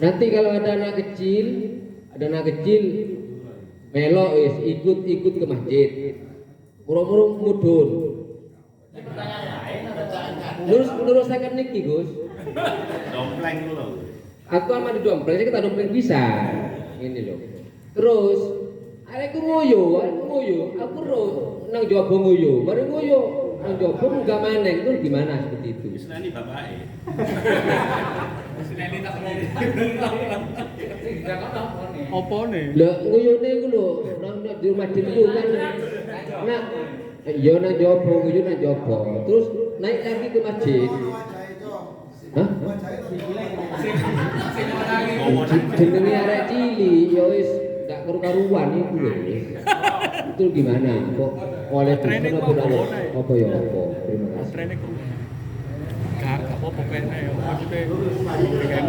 Nanti kalau ada anak kecil melok ikut ke masjid. Murung-murung mudun. Menurut saya kan niki Gus. Dompleng lho. Aku ama di dompleng, saya kita dompleng bisa. Ini loh. Terus aku ngoyo, aku nang jopo ngoyo, mari ngoyo, nang jopo enggak maneng itu gimana seperti itu? Seneni bapake. Seneni tak ngene. Opone? Lah ngoyone iku lho, nang di rumah dhewe kan. Nah, yo nang jopo, ngoyo nang jopo. Terus naik lagi ke masjid. Hah? Jenenge arek cilik ya wis gak karu-karuan iku lho. Itu gimana? Kok oleh Training apa ya apa? Terima kasih. Training kru. Gak apa-apa kene ya. Maksudnya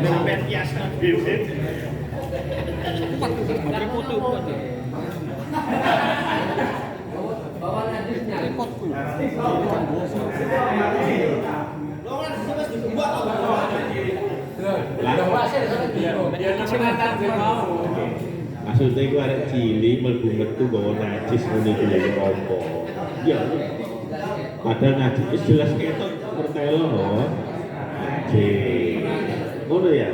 Sampeyan biasa dhewe. kuat kan foto kuat. Bawa najisnya. Repot ku. Maksudnya iku arek cilik mlebu metu bawa najis ngene iki lho apa. Ya. Padahal najis wis jelas ketok pertelo lho. Najis. Ngono ya.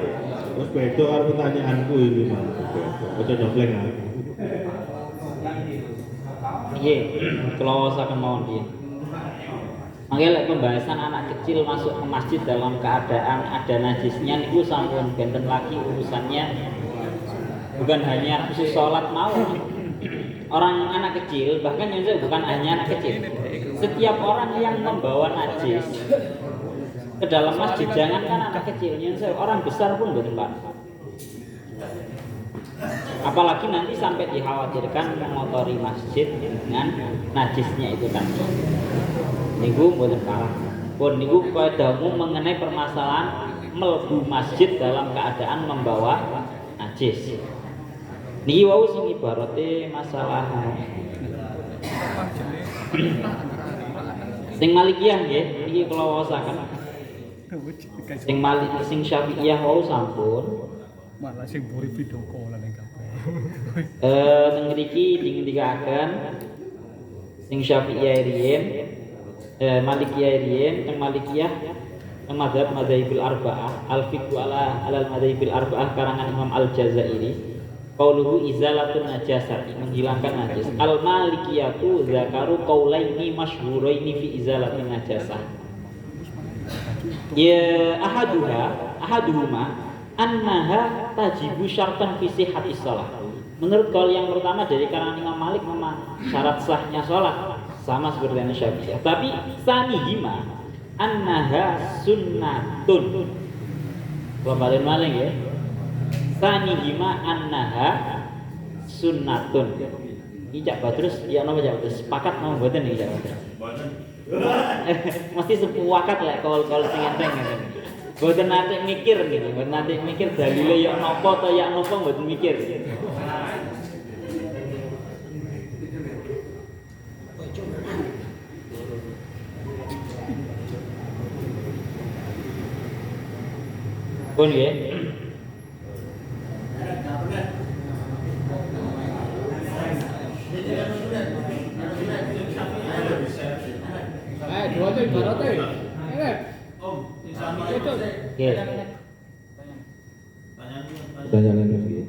Terus beda karo pertanyaanku iki Mas. Ojo dompleng aku. Iya, kalau saya mau dia. Makanya pembahasan anak kecil masuk ke masjid dalam keadaan ada najisnya itu sampun benten lagi urusannya bukan hanya khusus sholat mau. Orang anak kecil bahkan yang bukan hanya anak kecil. Setiap orang yang membawa najis ke dalam masjid, jangankan anak kecilnya, orang besar pun betul Pak. Apalagi nanti sampai dikhawatirkan mengotori masjid dengan najisnya itu kan. Niku mboten kalah. Pun niku kaidah umum mengenai permasalahan mlebu masjid dalam keadaan membawa najis. Niki wau sing ibarate masalah sing Malikiyah nggih, niki kula waosaken. Sing Syafi'iyah wau sampun Malah sing buri video call ning kabeh. Teng mriki dingendikaken sing Syafi'iyah riyen Malikiyah riyen teng Malikiyah teng madzhabil arba'ah al-fiqhu ala al-madzhabil arba'ah karangan Imam Al-Jazairi qauluhu izalatun najasati menghilangkan najis al-malikiyatu zakaru qaulaini masyhuraini fi izalatin najasah ya ahaduhuma annaha tajibu syartan fi sihhatis shalah. Menurut kaul yang pertama dari kalangan Imam Malik memang syarat sahnya sholat sama seperti yang Syafi'iyah. Tapi sanihima annaha sunnatun. Kembali maling ya. Sanihima annaha sunnatun. Ijak Badrus ya napa Cak Badrus? Sepakat mau mboten iki Cak Badrus? Mboten. Mesti sepakat lek kaul-kaul sing enteng ngene. Mboten nate mikir gitu, mboten nate mikir dalile ya napa ta ya napa mboten mikir. Pun nggih. Dua tuh ibaratnya. Pertanyaan lagi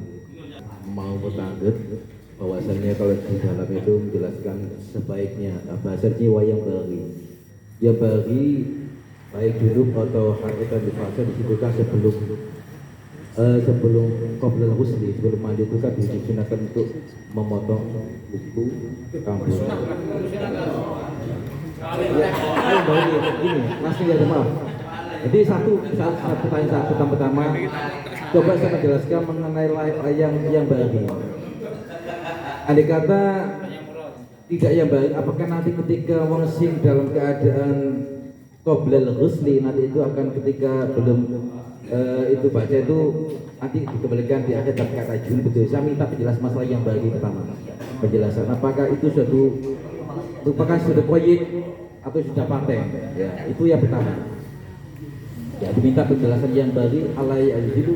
mau bertanggut bahwasannya kalau di dalam itu menjelaskan sebaiknya bahasa jiwa yang bagi baik junub atau hakikat di fase disebutkan sebelum qoblal husli sebelum mandi itu kan disunahkan untuk memotong buku kampus. Ini masih ada maaf. Jadi satu pertanyaan pertama, coba saya menjelaskan mengenai yang bagi. Andai kata tidak yang baik, apakah nanti ketika wong-sing dalam keadaan qoblal husli nanti itu akan ketika belum itu baca itu nanti dikembalikan di akhir kata junub betul. Saya minta penjelasan masalah yang bagi pertama. Penjelasan apakah itu merupakan sudah koyit atau sudah paten? Ya, itu yang pertama. Ya, diminta penjelasan yang bagi alai al-jidu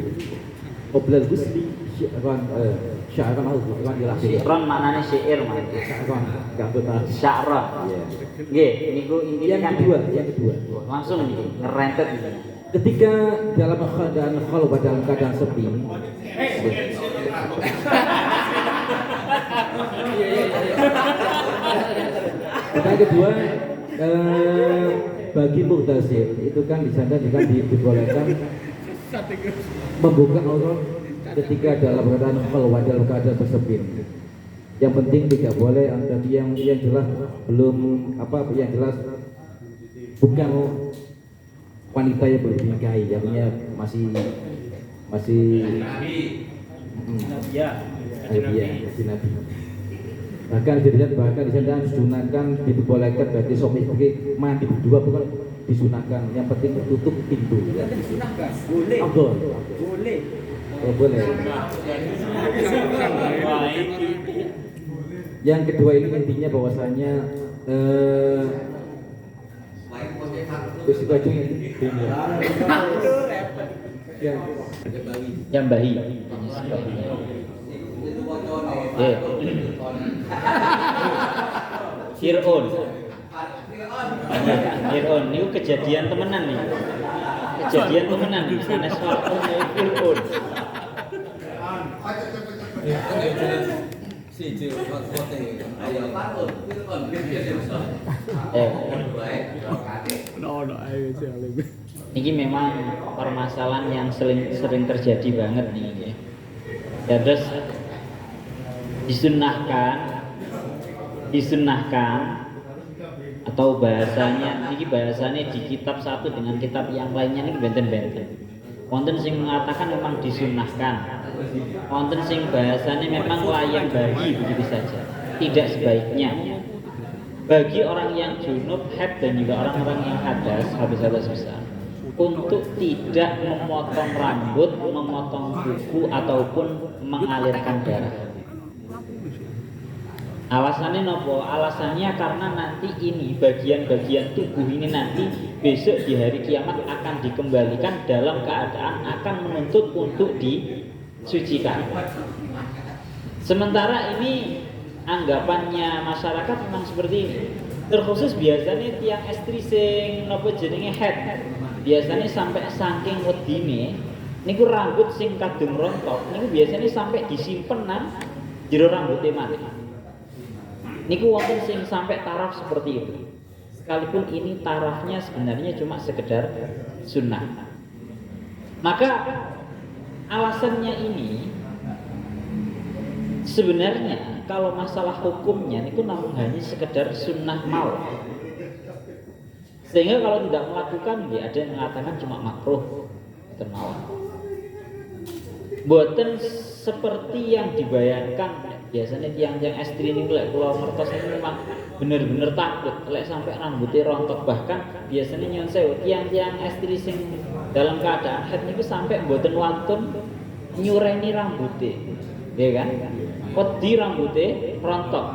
qoblal ghusli sya'ran au kan jelas Syi'ron maknanya syair mas. sya'ran gambar tahu. Sya'ron. Iya. Nggih, niku intinya kan Yang kedua. langsung ini ngerentet ini. Ketika dalam keadaan khalwah dalam keadaan sepi, yang kedua bagi muhtasib itu kan di sana juga dibolehkan membuka aurat ketika dalam keadaan khalwah dalam keadaan tersepit. Yang penting tidak boleh ada yang jelas belum yang jelas bukan wanita yang belum dinikahi, artinya masih masih nabi. Bahkan dilihat di sana disunahkan dibolehkan bagi suami istri mandi berdua bukan disunahkan. Yang penting tutup pintu. Disunahkan. Boleh. Boleh. Oh, boleh. Yang kedua ini intinya bahwasanya wis baju ini Yang bahi. Fir'aun. Fir'aun niku kejadian temenan nih. Kejadian temenan nih. Sanes Fir'aun. Ini memang permasalahan yang sering terjadi banget nih ya. Ya terus disunahkan atau bahasanya di kitab satu dengan kitab yang lainnya ini benten-benten. Wonten sing mengatakan memang disunahkan. Wonten sing bahasanya memang layak bagi begitu saja. Tidak sebaiknya. Bagi orang yang junub, haid dan juga orang-orang yang hadas besar untuk tidak memotong rambut, memotong kuku ataupun mengalirkan darah. Alasannya nopo? Alasannya karena nanti ini bagian-bagian tubuh ini nanti besok di hari kiamat akan dikembalikan dalam keadaan akan menuntut untuk disucikan. Sementara ini anggapannya masyarakat memang seperti ini. Terkhusus biasanya tiang estri sing nopo jenenge head. Biasanya sampai saking wedine niku rambut sing kadung rontok niku biasanya sampai disimpen nang jero rambute malih. Niku wonten sing sampai taraf seperti itu. Sekalipun ini tarafnya sebenarnya cuma sekedar sunnah. Maka alasannya ini sebenarnya kalau masalah hukumnya niku namun hanya sekedar sunnah mau. Sehingga kalau tidak melakukan ya ada yang mengatakan cuma makruh termawar. Boten seperti yang dibayangkan. Biasanya tiang-tiang estri ini kalau ngertos ini memang bener-bener takut lek sampai rambutnya rontok. Bahkan biasanya nyon sewu tiang-tiang estri sing dalam keadaan haid niku sampai mboten wantun nyureni rambutnya, ya kan? Wedi rambutnya rontok.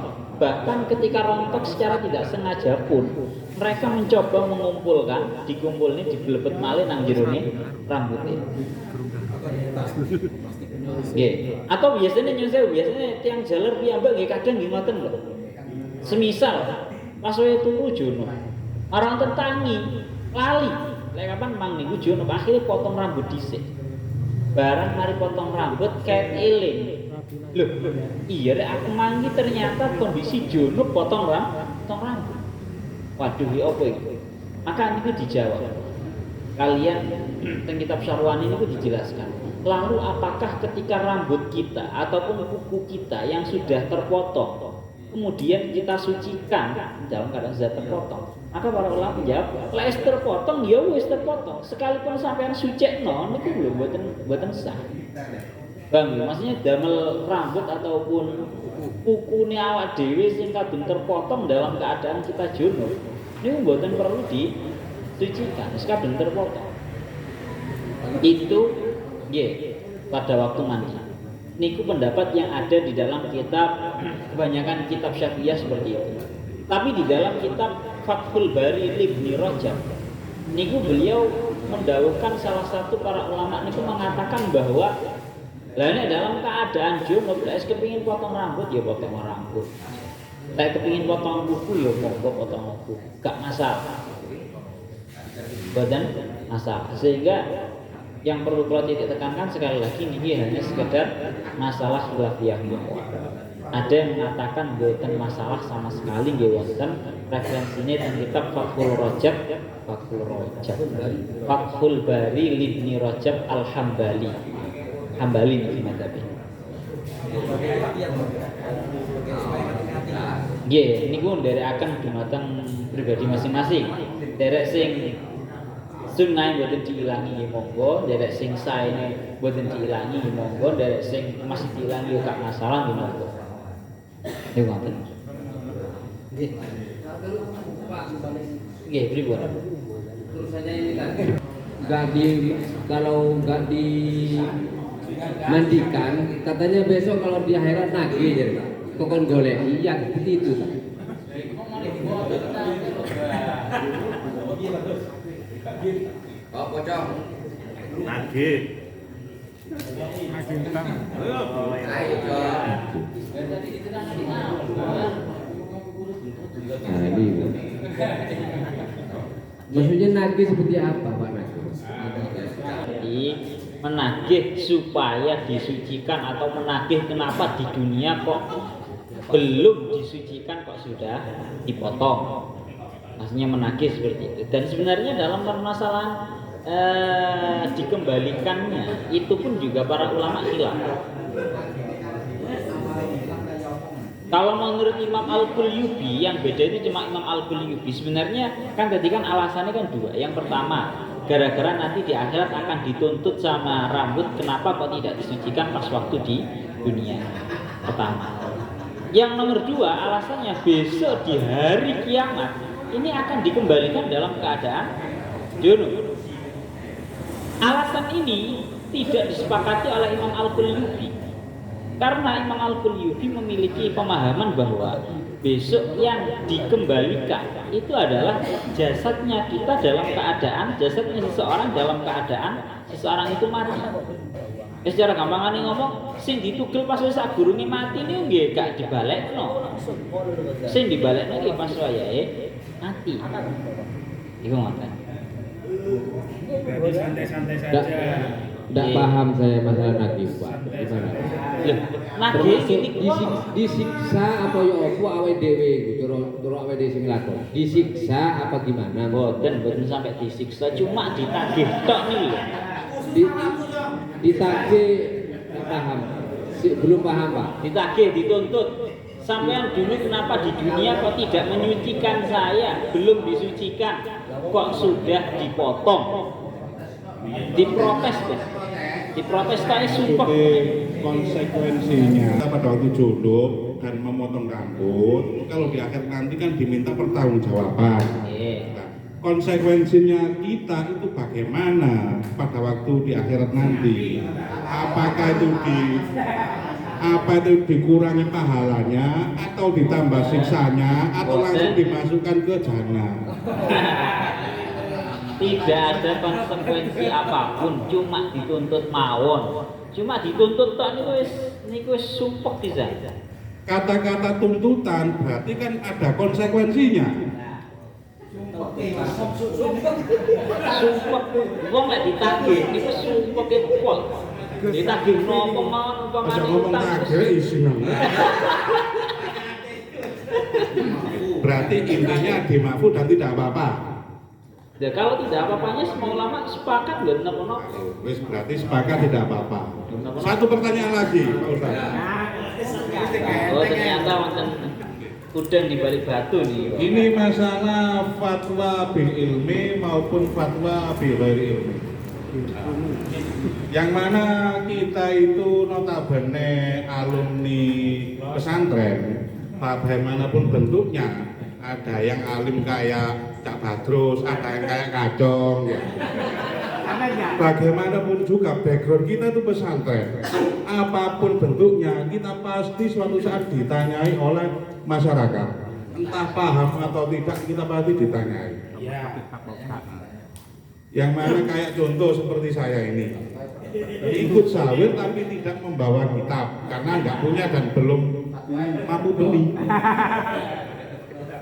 Bahkan ketika rontok secara tidak sengaja pun mereka mencoba mengumpulkan, dikumpulnya diblebet malih nang jerone rambutnya. Nggih. Atau biasanya biasanya tiang jaler piyambak nggih kadang nggih ngoten lho. Semisal pas wae turu jono. Orang tentangi lali. Lek kapan mang niku jono akhirnya potong rambut dhisik. Barang mari potong rambut kayak eling. Loh, iya rek aku mangi ternyata kondisi jono potong rambut. Waduh, ya apa itu? Maka niku dijawab. Kalian teng kitab Syarwani niku dijelaskan. Lalu apakah ketika rambut kita ataupun kuku kita yang sudah terpotong kemudian kita sucikan dalam keadaan sudah terpotong? Maka para ulama menjawab, lek terpotong ya wis terpotong. Sekalipun sampean sucekno niku lho mboten sah. Bang, maksudnya damel rambut ataupun kukune awak dhewe sing kadung terpotong dalam keadaan kita junub niku mboten perlu disucikan, wis kadung terpotong. Itu pada waktu mandi. Niku pendapat yang ada di dalam kitab kebanyakan kitab Syafi'iyah seperti itu. Tapi di dalam kitab Fathul Bari Ibnu Rajab niku beliau mendhawuhkan salah satu para ulama niku mengatakan bahwa Lah nek dalam keadaan junub lek kepengin potong rambut ya potong rambut. Lek kepengin potong kuku ya monggo potong kuku, gak masalah. Badan masalah. Sehingga yang perlu kalau titik tekankan sekali lagi ini hanya sekedar masalah khilafiyah. Ada yang mengatakan bukan masalah sama sekali nggih wonten referensinya tentang kitab Fathul Bari Ibnu Rajab Al-Hambali. Hambali niki madzhab. Nggih, niku nderekaken dumateng pribadi masing-masing. Derek sing sunnah mboten diilangi nggih monggo, derek sing saene mboten diilangi nggih monggo, derek sing masih diilangi gak masalah nggih monggo. Nggih ngoten. Nggih. Nggih, pripun? Terusannya ini kan kalau nggak dimandikan, katanya besok kalau di akhirat nagih jadi kokon golek. Iya seperti itu kan. Oh pocong. Nagih. Nah, ini. Maksudnya nagih seperti apa Pak Nagih? Jadi menagih supaya disucikan atau menagih kenapa di dunia kok belum disucikan kok sudah dipotong. Maksudnya menagih seperti itu. Dan sebenarnya dalam permasalahan dikembalikannya itu pun juga para ulama khilaf. Kalau menurut Imam Al-Qulyubi, yang beda itu cuma Imam Al-Qulyubi. Sebenarnya kan tadi kan alasannya kan dua. Yang pertama, gara-gara nanti di akhirat akan dituntut sama rambut, kenapa kok tidak disucikan pas waktu di dunia. Pertama. Yang nomor dua, alasannya besok di hari kiamat ini akan dikembalikan dalam keadaan junub. Alasan ini tidak disepakati oleh Imam Al-Qulyubi. Karena Imam Al-Qulyubi memiliki pemahaman bahwa besok yang dikembalikan itu adalah jasadnya kita dalam keadaan, jasadnya seseorang dalam keadaan seseorang itu mati. Secara gampangan ngomong, sing ditugel pas wis sagurunge mati niku nggih gak dibalekno. Sing dibalekno iki pas wayahe mati. Iku ngoten. Jadi santai-santai saja. Tidak paham saya masalah nagih Pak. Gimana? Nagih ini disiksa apa ya apa awake dhewe iku cara awake dhewe sing lakon. Disiksa apa gimana? boten sampai disiksa, cuma ditagih tok nih lho. Ditagih paham. Belum paham Pak. Ditagih dituntut. Sampean dulu kenapa di dunia kok tidak menyucikan saya? Belum disucikan, kok sudah dipotong? Diprotes tuh. Diprotes kayak sumpah. Konsekuensinya pada waktu jodoh dan memotong rambut, kalau di akhir nanti kan diminta pertanggungjawaban. Nah, konsekuensinya kita itu bagaimana pada waktu di akhirat nanti? Apakah itu dikurangi pahalanya atau ditambah siksanya atau langsung dimasukkan ke jannah? Tidak ada konsekuensi apapun, cuma dituntut mawon. Cuma dituntut tok niku wis sumpek pisan. Kata-kata tuntutan berarti kan ada konsekuensinya. Sumpek wong lek ditagih niku sumpek kok. Ditagih nopo mawon Aja umpamane ngomong utang. tagih isinya. Berarti intinya dimafud dan tidak apa-apa. Ya, kalau tidak apa-apanya semua ulama sepakat lho napa-napa. Wis berarti sepakat tidak apa-apa. Satu pertanyaan lagi, Pak Ustaz. Oh ternyata wonten udang di balik batu nih. Ini masalah fatwa bil ilmi maupun fatwa bil ghairi ilmi. Yang mana kita itu notabene alumni pesantren, bagaimanapun bentuknya, ada yang alim kayak Cak Badrus, ada yang kayak Kacong ya. Bagaimanapun juga background kita itu pesantren, apapun bentuknya kita pasti suatu saat ditanyai oleh masyarakat, entah paham atau tidak kita pasti ditanyai. Yang mana kayak contoh seperti saya ini, ikut sawir tapi tidak membawa kitab karena nggak punya dan belum mampu beli.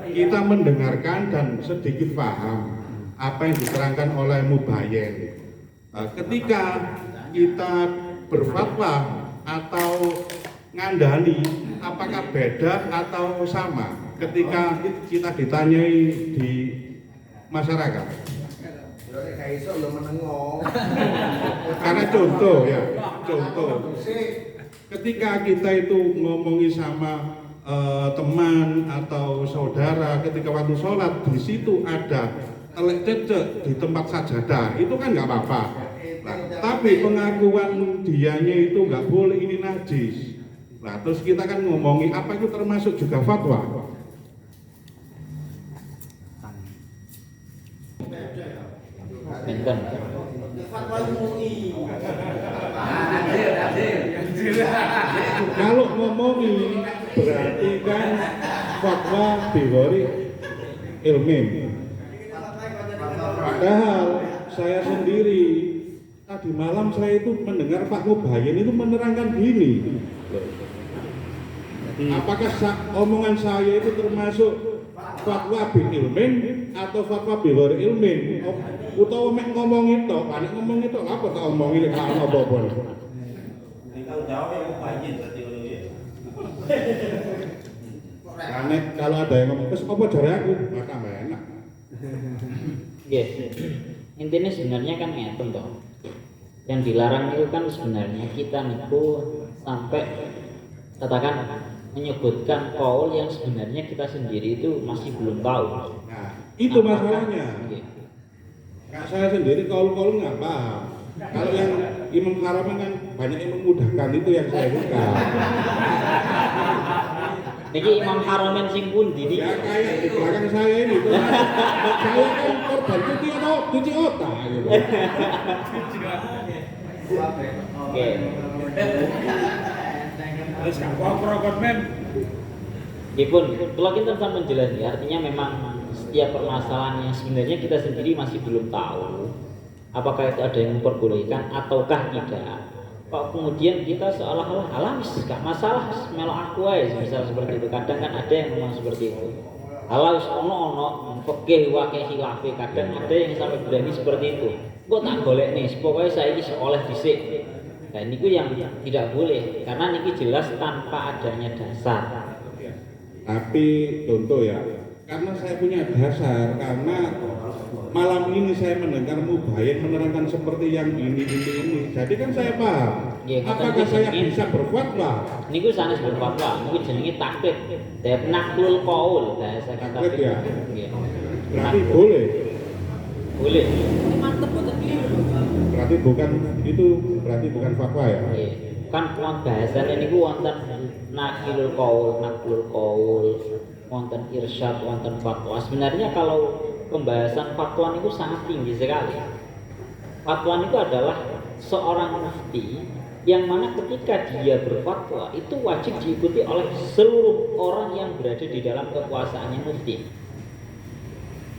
Kita mendengarkan dan sedikit paham apa yang diterangkan oleh Mubayyin. Ketika kita berfatwa atau ngandani, apakah beda atau sama ketika kita ditanyai di masyarakat? Karena contoh ya, contoh. Ketika kita itu ngomongi sama teman atau saudara, ketika waktu sholat di situ ada telek cecek di tempat sajadah, itu kan nggak apa-apa. Nah, tapi pengakuan dianya itu nggak boleh, ini najis. Nah, terus kita kan ngomongi apa itu termasuk juga fatwa? Benten. Kalau ngomongi berarti kan fatwa bigori ilmin. Padahal saya sendiri tadi malam saya itu mendengar Pak Mubayyin itu menerangkan gini. Apakah omongan saya itu termasuk fatwa bil ilmin atau fatwa bil ilmin? Utawa mek ngomong itu, panik ngomong itu apa tak omongin lek ana apa-apa. Tahu jawab yang Mubayyin berarti ngono ya. Karena kalau ada yang ngomong, "Wes apa jare aku?" Maka tambah enak. Yes. Intinya sebenarnya kan ngeten toh. Yang dilarang itu kan sebenarnya kita niku sampai katakan menyebutkan kaul yang sebenarnya kita sendiri itu masih belum tahu. Nah, itu masalahnya. Kak saya sendiri kaul-kaul nggak paham. Kalau yang Imam Haram kan banyak yang memudahkan, itu yang saya suka. Niki Imam Haramen sing pundi niki? Ya kayak di belakang saya ini tuh. Saya kan korban cuci otak gitu. Oke. Wis gak apa-apa kon men. Ipun, kalau kita sampai jelas ya, artinya memang setiap permasalahan yang sebenarnya kita sendiri masih belum tahu apakah itu ada yang memperbolehkan ataukah tidak. Kok kemudian kita seolah-olah alamis, gak masalah, melo aku aja misal seperti itu. Kadang kan ada yang memang seperti itu. Alamis ono fikih wae khilafe, kadang ada yang sampai berani seperti itu. Kok tak golek nih, pokoknya saya ini seolah dhisik. Nah ini yang tidak boleh karena ini jelas tanpa adanya dasar. Tapi contoh ya, karena saya punya dasar, karena malam ini saya mendengar Mubayyin menerangkan seperti yang ini. Jadi kan saya paham. Ya, apakah saya bisa berfatwa? Niku sanes berfatwa, niku jenenge taklid. Dan naklul qaul bahasa kata Taklid ya? Nggih. Berarti boleh. Boleh. Berarti bukan fatwa ya? Nggih. Kan bahasane niku wonten naklul qaul, wonten irsyad, wonten fatwa. Sebenarnya kalau pembahasan fatwa itu sangat tinggi sekali. Fatwa itu adalah seorang mufti yang mana ketika dia berfatwa itu wajib diikuti oleh seluruh orang yang berada di dalam kekuasaannya mufti.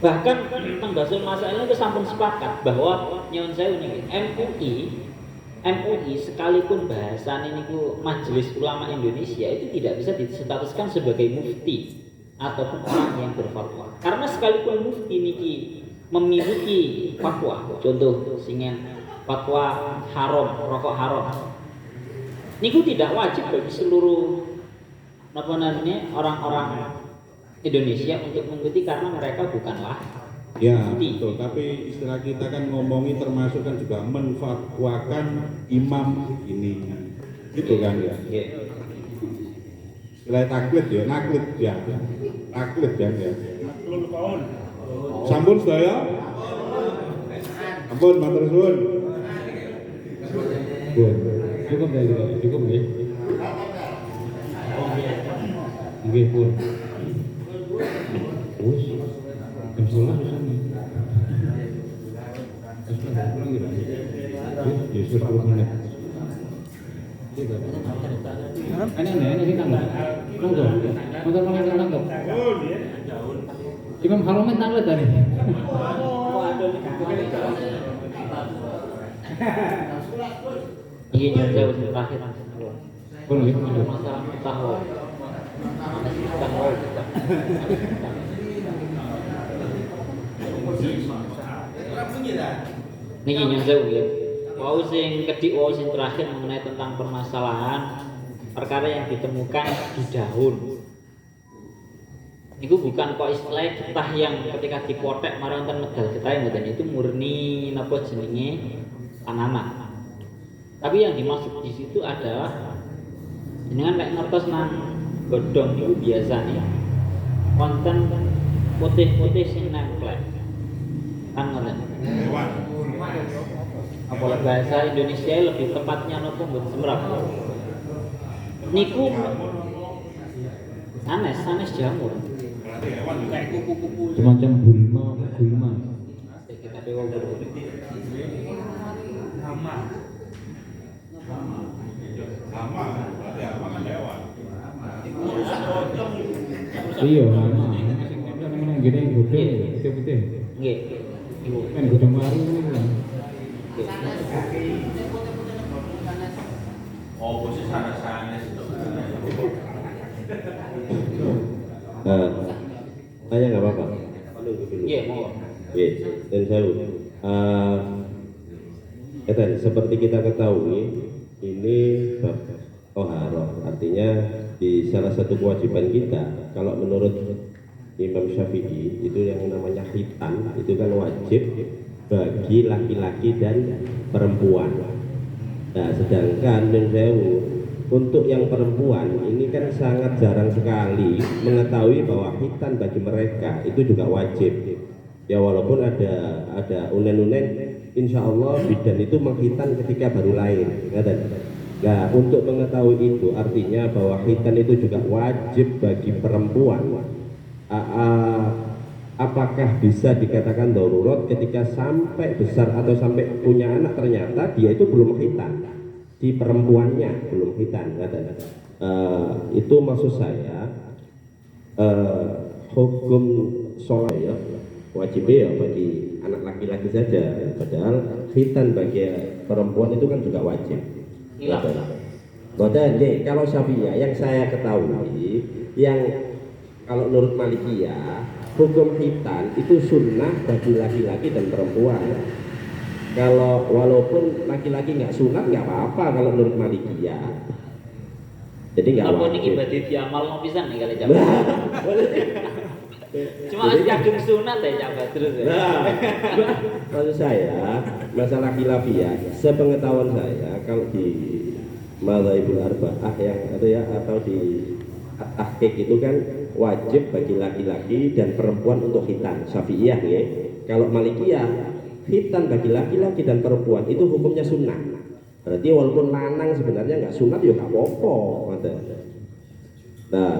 Bahkan tentang bahasa masalah itu sampun sepakat bahwa nyuwun sewu niki MUI sekalipun bahasan ini Majelis Ulama Indonesia itu tidak bisa distatuskan sebagai mufti ataupun orang yang berfatwa. Karena sekalipun mufti niki memiliki fatwa, contoh singen fatwa haram, rokok haram. Niku tidak wajib bagi seluruh orang-orang Indonesia untuk mengikuti karena mereka bukanlah ya mufti. betul, tapi istilah kita kan ngomongi termasuk kan juga menfatwakan imam ini. Gitu kan ya. Istilah taklid ya, naklid ya. Taklid ya. Naklul qaul. Sampun sedaya? Ampun matur suwun. Cukup ya, cukup ya. Nggih pun. Wis. Jam 11 susah nih. Yesus 10 menit. Ini sih tanggal. Monggo. Motor tanggal. Imam Haromen tanggal tadi. Ini jauh terakhir. Pun gitu. Masalah tahu. Niki yang jauh ya. Wau sing kedik wau sing terakhir mengenai tentang permasalahan perkara yang ditemukan di daun. Itu bukan kok istilah getah yang ketika dipotek marang ten medal getah mboten itu murni napa jenenge tanaman. Tapi yang dimaksud di situ adalah jenengan lek ngertos nang godhong itu biasanya konten putih-putih sing nempel. Kan ngoten. Apa bahasa Indonesia lebih tepatnya napa mboten semrap. Niku sanes jamur. Semacam gulma. Kita bawa Iya, lama. Kan gini putih. nggih. Ibu. Kan gudang baru kan. Oh, posisi sana-sana itu. Tanya nggak apa-apa. Nggih, mau. Dan saya seperti kita ketahui ini bab toharoh, artinya di salah satu kewajiban kita kalau menurut Imam Syafi'i itu yang namanya khitan itu kan wajib bagi laki-laki dan perempuan. Nah, sedangkan untuk yang perempuan ini kan sangat jarang sekali mengetahui bahwa khitan bagi mereka itu juga wajib. Ya walaupun ada unen-unen, insya Allah bidan itu menghitan ketika baru lahir. Nah, untuk mengetahui itu artinya bahwa khitan itu juga wajib bagi perempuan. Apakah bisa dikatakan darurat ketika sampai besar atau sampai punya anak ternyata dia itu belum khitan, di perempuannya belum khitan. Itu maksud saya hukum sholat ya wajib ya bagi anak laki-laki saja, padahal khitan bagi perempuan itu kan juga wajib. Kalau Syafi'iyah yang saya ketahui, yang kalau menurut Malikiyah hukum khitan itu sunnah bagi laki-laki dan perempuan. Kalau walaupun laki-laki nggak sunat nggak apa-apa kalau menurut Malikiyah. Jadi nggak wajib. Apa niki badhe diamal mau pisan nih kali jabat. Cuma kadung sunat ya jabat terus ya. Nah, maksud saya masalah khilafiyah, sepengetahuan saya kalau di Mazhabul Arba'ah yang atau di tahqiq itu kan wajib bagi laki-laki dan perempuan untuk khitan. Syafi'iyah ya. Kalau Malikiyah khitan bagi laki-laki dan perempuan itu hukumnya sunnah. Berarti walaupun lanang sebenarnya nggak sunat ya nggak apa-apa. Nah,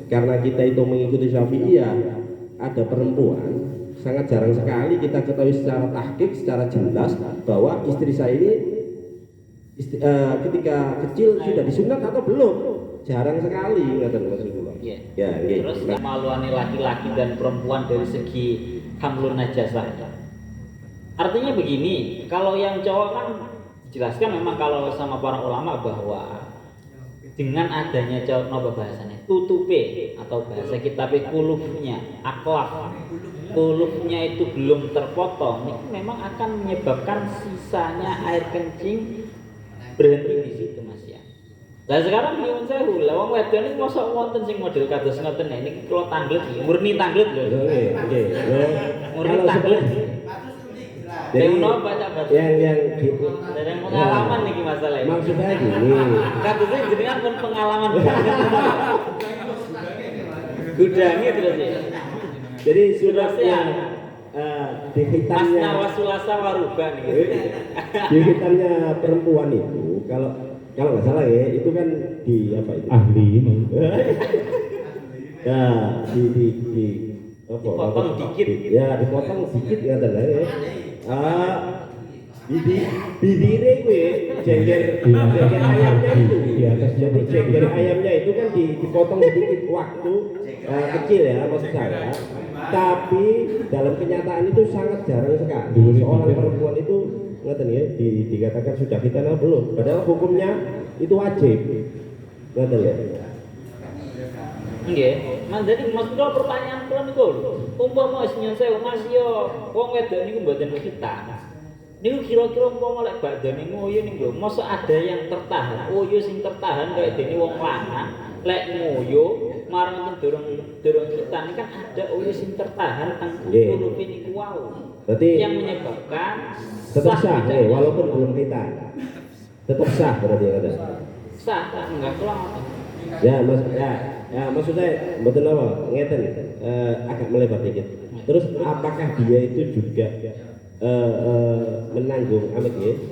karena kita itu mengikuti Syafi'iyah, ada perempuan, sangat jarang sekali kita ketahui secara tahqiq, secara jelas bahwa istri saya ini ketika kecil sudah disunat atau belum. Jarang sekali kata Rasulullah. Iya. Ya, Terus kemaluan laki-laki dan perempuan dari segi hamlun najasah. Artinya begini, kalau yang cowok kan jelaskan memang kalau sama para ulama bahwa dengan adanya cowok nopo bahasanya tutupe atau bahasa kita kulufnya, aklaf kulufnya itu belum terpotong, itu memang akan menyebabkan sisanya air kencing berhenti di situ Mas ya. Lah sekarang nyuwun sewu, lah wong wedon iki mosok wonten sing model kados ngoten niki kula tanglet iki, murni tanglet lho. Nggih. Murni tanglet. Jadi yang dari pengalaman niki masalahnya. maksudnya gini. Katanya jenengan pun pengalaman. Gudangi terus ya. Jadi sunatnya di hitamnya Masna wasulasa waruba nih. di hitamnya perempuan itu kalau nggak salah ya itu kan di apa itu Ahli ini. ya di Dipotong dikit. ya dipotong sedikit ya bibire kuwi jengger ayamnya itu. Jadi jengger ayamnya itu kan dipotong sedikit waktu kecil ya maksud saya. Tapi dalam kenyataan itu sangat jarang sekali seorang perempuan itu ngeten ya dikatakan sudah khitan atau belum. Padahal hukumnya itu wajib. Ngeten ya. Nggih, mandiri Mas kula pertanyaan kula niku umpama nyuwun sewu Mas yo wong wedok niku mboten khitan. Niku kira-kira umpama lek badane ngoyo niku mosok ada yang tertahan. Ngoyo sing tertahan kaya dene wong lanang lek ngoyo marang durung khitan kan ada ngoyo sing tertahan teng kurupe niku wau. Berarti yang menyebabkan tetap sah walaupun belum khitan. Tetap sah berarti ada. Sah enggak kula ngoten. Ya maksud saya betul apa ngeten agak melebar dikit. Terus apakah dia itu juga menanggung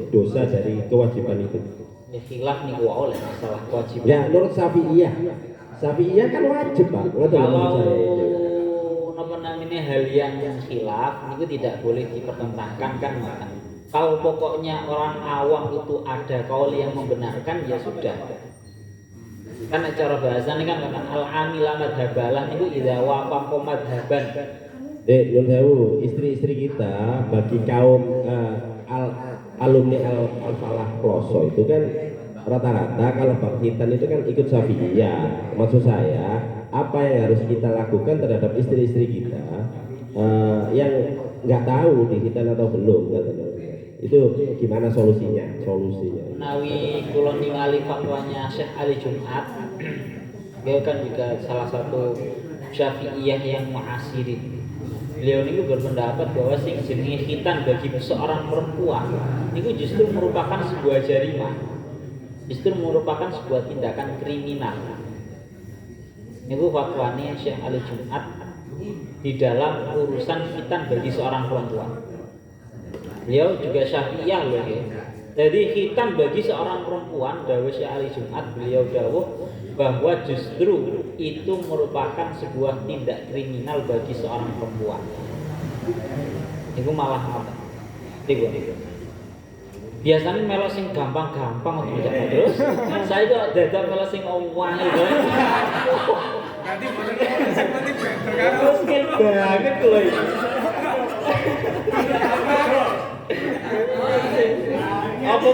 dosa dari kewajiban itu? Ya khilaf niku wae masalah kewajiban. Ya menurut Syafi'iyah kan wajib Pak. Kalau napa namanya hal yang khilaf niku tidak boleh dipertentangkan kan ngoten. Kalau pokoknya orang awam itu ada kaul yang membenarkan ya sudah. Kan cara bahasa ini kan al-amila madhabalah niku idza wafaqa madhaban. Nyun sewu, istri-istri kita bagi kaum alumni Al-Falah Ploso itu kan rata-rata kalau bab khitan itu kan ikut Syafi'iyah. Maksud saya, apa yang harus kita lakukan terhadap istri-istri kita yang nggak tahu di khitan atau belum? Itu gimana solusinya? Nawi kula ningali fatwanya Syekh Ali Jumat. Beliau kan juga salah satu Syafi'iyah yang mu'asirin. Beliau ini berpendapat bahwa sing jenenge khitan bagi seorang perempuan itu justru merupakan sebuah jarimah. Justru merupakan sebuah tindakan kriminal. Niku fatwanya Syekh Ali Jumat di dalam urusan khitan bagi seorang perempuan. Beliau juga Syafi'iyah loh ya. Jadi khitan bagi seorang perempuan dawuh Syekh Ali Jumat beliau dawuh bahwa justru itu merupakan sebuah tindak kriminal bagi seorang perempuan. Itu malah ngoten. Niku. Biasanya melo sing gampang-gampang untuk menjawab terus. Saya kok dadak melo sing wangi lho. Nanti bener sing penting bener kan. Skill banget lho. Apa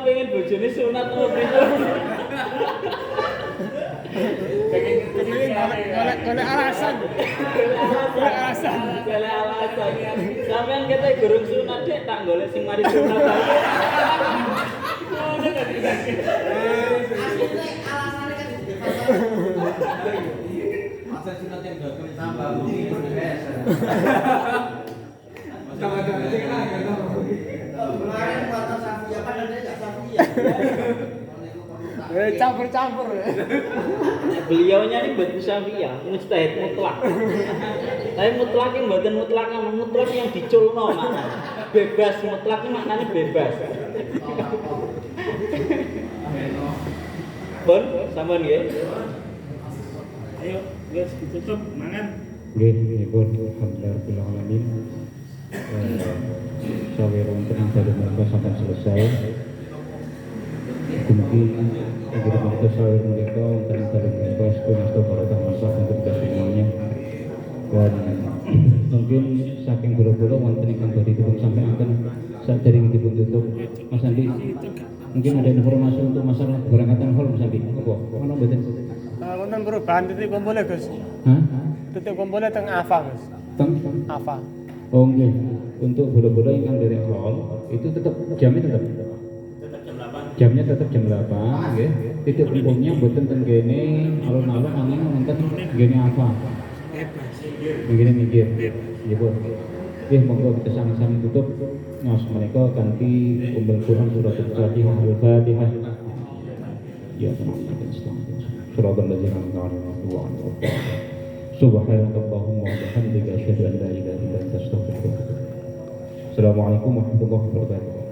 pengen bojone sunat apa pripun? Golek alasan. Sampeyan kete gurung sunat dek tak golek sing mari sunat ae. Alasannya kan masa sunat yang gagal tambah kemarin kata Safia kan ada enggak Safia. Campur-campur. Beliaunya ini buat Syafi'iyah, mujtahid mutlak. Tapi mutlak yang mboten mutlak yang diculno maknanya. Bebas mutlak ini maknanya bebas. Pun sama nggih. Ayo, guys, ditutup mangan. Nggih, pun alhamdulillah alamin. Sawir wonten dari mereka sampai selesai. Mungkin agar mereka sawir mereka wonten dari mereka sepenuhnya barokah masak untuk semuanya. Dan mungkin saking buru-buru wonten ingkang badhe dipun sampaikan saat dari dipun tutup. Mas Andi, mungkin ada informasi untuk masalah keberangkatan hall Mas Andi. Apa? Ono mboten? Wonten perubahan titik kumpulnya Gus. Hah? Titik kumpulnya teng Ava Gus. Teng Ava. Oh nggih, untuk bola-bola yang dari hall itu tetap jamnya tetap jam 8. Jamnya tetap jam 8, nggih. Titik kumpulnya mboten teng kene alun-alun angin wonten ngene apa? Ngene minggir. Nggih, Bu. Nggih, monggo kita sama-sama tutup ngaos mereka kanthi umbul Quran surat Al-Fatihah Al-Fatihah. Ya teman-teman, surat Al-Fatihah Subhanallahumma wa bihamdika asyhadu an la ilaha illa anta astaghfiruka wa atubu ilaik. Assalamualaikum warahmatullahi wabarakatuh.